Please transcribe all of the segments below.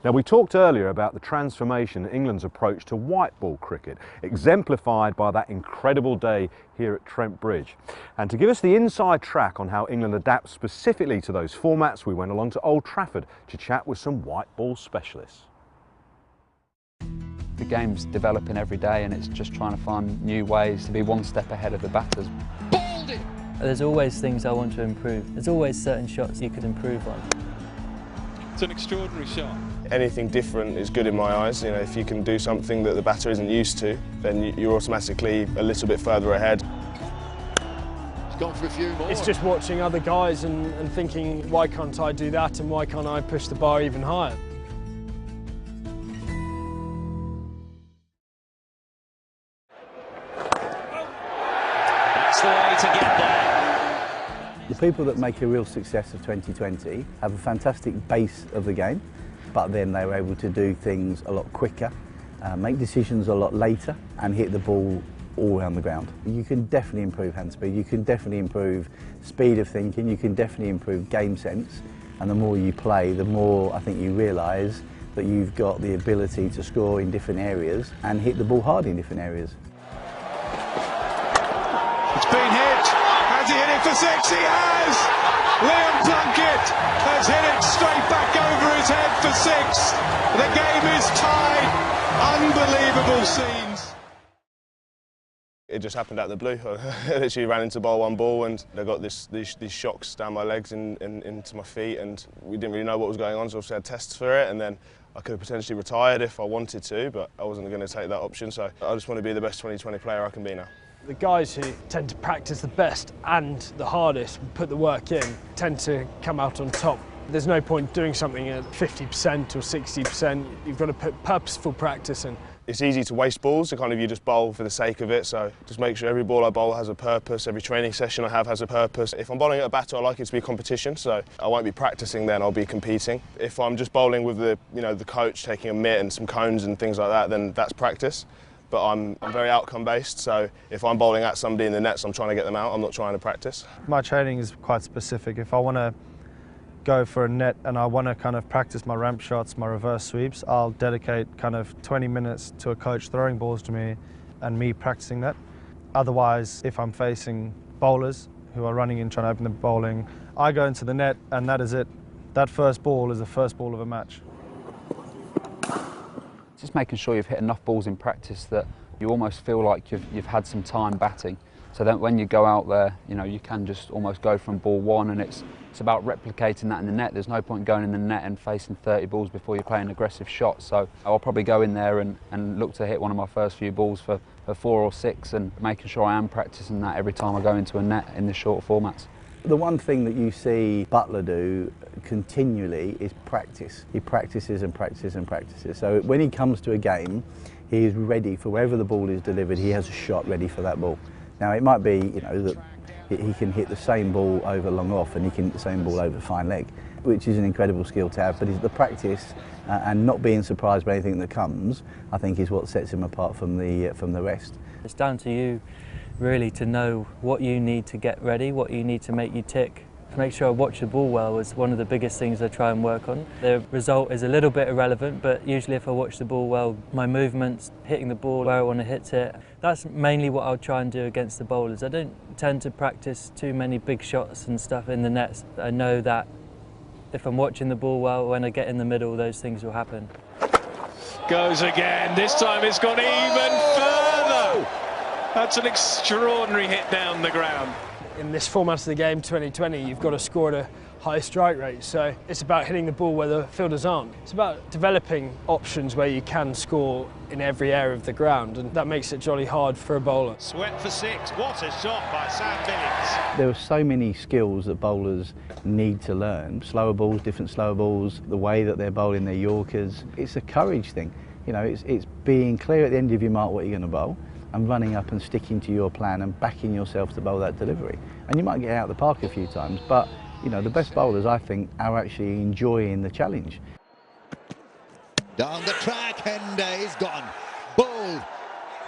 Now, we talked earlier about the transformation in England's approach to white ball cricket, exemplified by that incredible day here at Trent Bridge. And to give us the inside track on how England adapts specifically to those formats, we went along to Old Trafford to chat with some white ball specialists. The game's developing every day and it's just trying to find new ways to be one step ahead of the batters. Balled it! There's always things I want to improve. There's always certain shots you could improve on. It's an extraordinary shot. Anything different is good in my eyes. You know, if you can do something that the batter isn't used to, then you're automatically a little bit further ahead. He's gone for a few more. It's just watching other guys and thinking, why can't I do that and why can't I push the bar even higher? That's the way to get there. The people that make a real success of 2020 have a fantastic base of the game, but then they were able to do things a lot quicker, make decisions a lot later and hit the ball all around the ground. You can definitely improve hand speed, you can definitely improve speed of thinking, you can definitely improve game sense, and the more you play, the more I think you realise that you've got the ability to score in different areas and hit the ball hard in different areas. It's been hit. Has he hit it for six? He has! Liam Plunkett has hit it straight back over his head for six. The game is tied. Unbelievable scenes. It just happened out of the blue. I literally ran into bowl one ball and I got these shocks down my legs and into my feet, and we didn't really know what was going on, so obviously I had tests for it, and then I could have potentially retired if I wanted to, but I wasn't going to take that option, so I just want to be the best 2020 player I can be now. The guys who tend to practice the best and the hardest, put the work in, tend to come out on top. There's no point doing something at 50% or 60%. You've got to put purposeful practice in. It's easy to waste balls, so kind of you just bowl for the sake of it, so just make sure every ball I bowl has a purpose, every training session I have has a purpose. If I'm bowling at a batter, I like it to be a competition, so I won't be practicing then, I'll be competing. If I'm just bowling with the coach taking a mitt and some cones and things like that, then that's practice. But I'm very outcome based, so if I'm bowling at somebody in the nets, I'm trying to get them out, I'm not trying to practice. My training is quite specific. If I want to go for a net and I want to kind of practice my ramp shots, my reverse sweeps, I'll dedicate kind of 20 minutes to a coach throwing balls to me and me practicing that. Otherwise, if I'm facing bowlers who are running in trying to open the bowling, I go into the net and that is it. That first ball is the first ball of a match. Just making sure you've hit enough balls in practice that you almost feel like you've had some time batting. So that when you go out there, you can just almost go from ball one, and it's about replicating that in the net. There's no point going in the net and facing 30 balls before you play an aggressive shot. So I'll probably go in there and look to hit one of my first few balls for 4 or 6, and making sure I am practicing that every time I go into a net in the shorter formats. The one thing that you see Butler do continually is practice. He practices and practices and practices. So when he comes to a game, he is ready for wherever the ball is delivered. He has a shot ready for that ball. Now it might be, that he can hit the same ball over long off and he can hit the same ball over fine leg, which is an incredible skill to have. But it's the practice and not being surprised by anything that comes, I think, is what sets him apart from the rest. It's down to you really to know what you need to get ready, what you need to make you tick. To make sure I watch the ball well is one of the biggest things I try and work on. The result is a little bit irrelevant, but usually if I watch the ball well, my movements, hitting the ball where I want to hit it, that's mainly what I'll try and do against the bowlers. I don't tend to practice too many big shots and stuff in the nets. I know that if I'm watching the ball well, when I get in the middle, those things will happen. Goes again. This time it's gone even further. That's an extraordinary hit down the ground. In this format of the game, 2020, you've got to score at a high strike rate. So it's about hitting the ball where the fielders aren't. It's about developing options where you can score in every area of the ground, and that makes it jolly hard for a bowler. Sweat for 6. What a shot by Sam Billings. There are so many skills that bowlers need to learn. Slower balls, different slower balls, the way that they're bowling their Yorkers. It's a courage thing. It's being clear at the end of your mark what you're going to bowl, and running up and sticking to your plan and backing yourself to bowl that delivery. And you might get out of the park a few times, but the best bowlers, I think, are actually enjoying the challenge. Down the track, Hende is gone. Bowled.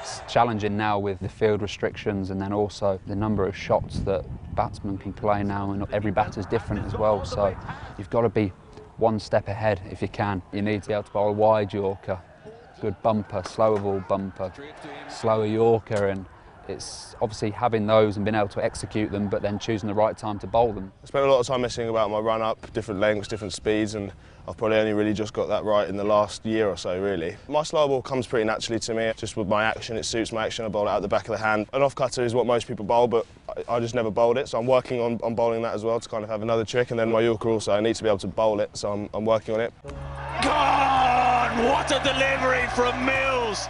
It's challenging now with the field restrictions, and then also the number of shots that batsmen can play now, and every batter's different as well. So you've got to be one step ahead if you can. You need to be able to bowl a wide Yorker, good bumper, slower ball bumper, slower Yorker, and it's obviously having those and being able to execute them, but then choosing the right time to bowl them. I spent a lot of time messing about my run up, different lengths, different speeds, and I've probably only really just got that right in the last year or so, really. My slow ball comes pretty naturally to me, just with my action, it suits my action. I bowl it out the back of the hand. An off cutter is what most people bowl, but I just never bowled it, so I'm working on bowling that as well to kind of have another trick. And then my Yorker also, I need to be able to bowl it, so I'm working on it. Gone! What a delivery from Mills!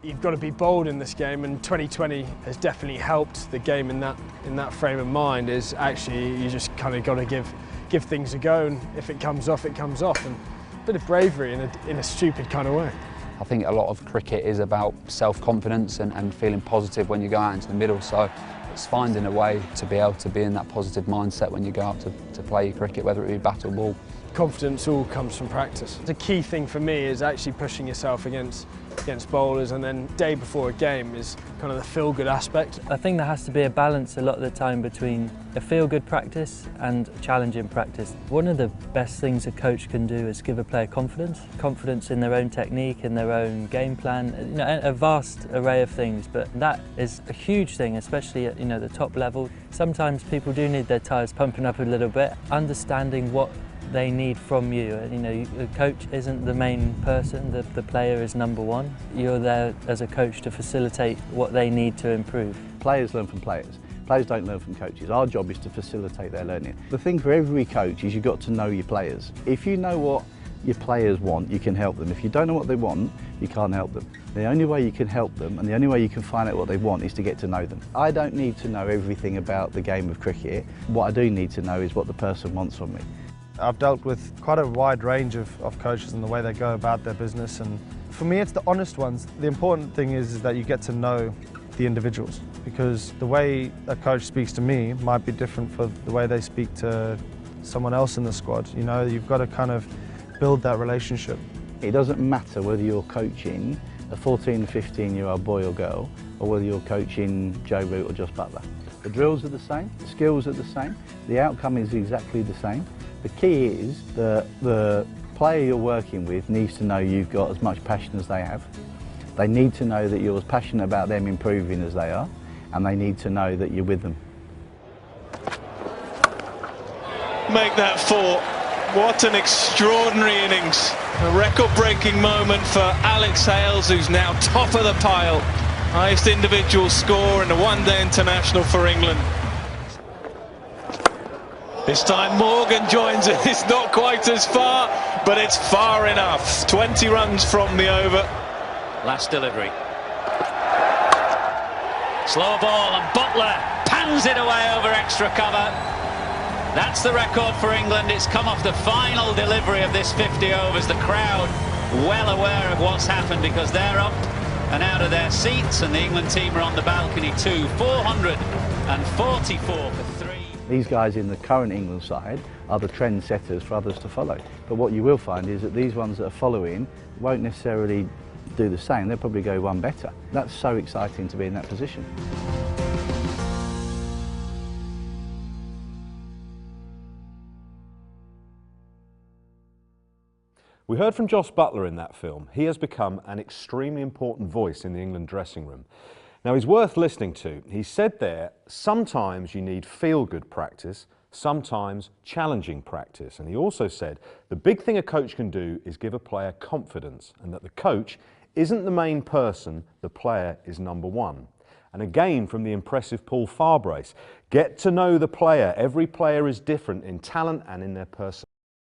You've got to be bold in this game, and 2020 has definitely helped the game in that frame of mind. Is actually you just kind of got to give things a go, and if it comes off, it comes off, and a bit of bravery in a stupid kind of way. I think a lot of cricket is about self-confidence and feeling positive when you go out into the middle, so it's finding a way to be able to be in that positive mindset when you go out to play your cricket, whether it be bat or ball. Confidence all comes from practice. The key thing for me is actually pushing yourself against bowlers, and then day before a game is kind of the feel-good aspect. I think there has to be a balance a lot of the time between a feel-good practice and challenging practice. One of the best things a coach can do is give a player confidence in their own technique, in their own game plan, you know, a vast array of things, but that is a huge thing, especially at the top level. Sometimes people do need their tyres pumping up a little bit, understanding what they need from you. The coach isn't the main person, the player is number one. You're there as a coach to facilitate what they need to improve. Players learn from players. Players don't learn from coaches. Our job is to facilitate their learning. The thing for every coach is you've got to know your players. If you know what your players want, you can help them. If you don't know what they want, you can't help them. The only way you can help them and the only way you can find out what they want is to get to know them. I don't need to know everything about the game of cricket. What I do need to know is what the person wants from me. I've dealt with quite a wide range of coaches and the way they go about their business, and for me it's the honest ones. The important thing is that you get to know the individuals, because the way a coach speaks to me might be different for the way they speak to someone else in the squad. You've got to kind of build that relationship. It doesn't matter whether you're coaching a 14, 15-year-old boy or girl, or whether you're coaching Joe Root or Joss Buttler. The drills are the same, the skills are the same, the outcome is exactly the same. The key is that the player you're working with needs to know you've got as much passion as they have. They need to know that you're as passionate about them improving as they are, and they need to know that you're with them. Make that four. What an extraordinary innings. A record-breaking moment for Alex Hales, who's now top of the pile. Highest individual score in a one-day international for England. This time Morgan joins it. It's not quite as far, but it's far enough. 20 runs from the over. Last delivery. Slow ball, and Butler pans it away over extra cover. That's the record for England. It's come off the final delivery of this 50 overs. The crowd well aware of what's happened because they're up and out of their seats, and the England team are on the balcony too. 444 for 3. These guys in the current England side are the trend setters for others to follow. But what you will find is that these ones that are following won't necessarily do the same, they'll probably go one better. That's so exciting to be in that position. We heard from Joss Buttler in that film. He has become an extremely important voice in the England dressing room. Now, he's worth listening to. He said there, sometimes you need feel-good practice, sometimes challenging practice. And he also said the big thing a coach can do is give a player confidence, and that the coach isn't the main person, the player is number one. And again from the impressive Paul Farbrace, get to know the player. Every player is different in talent and in their personality.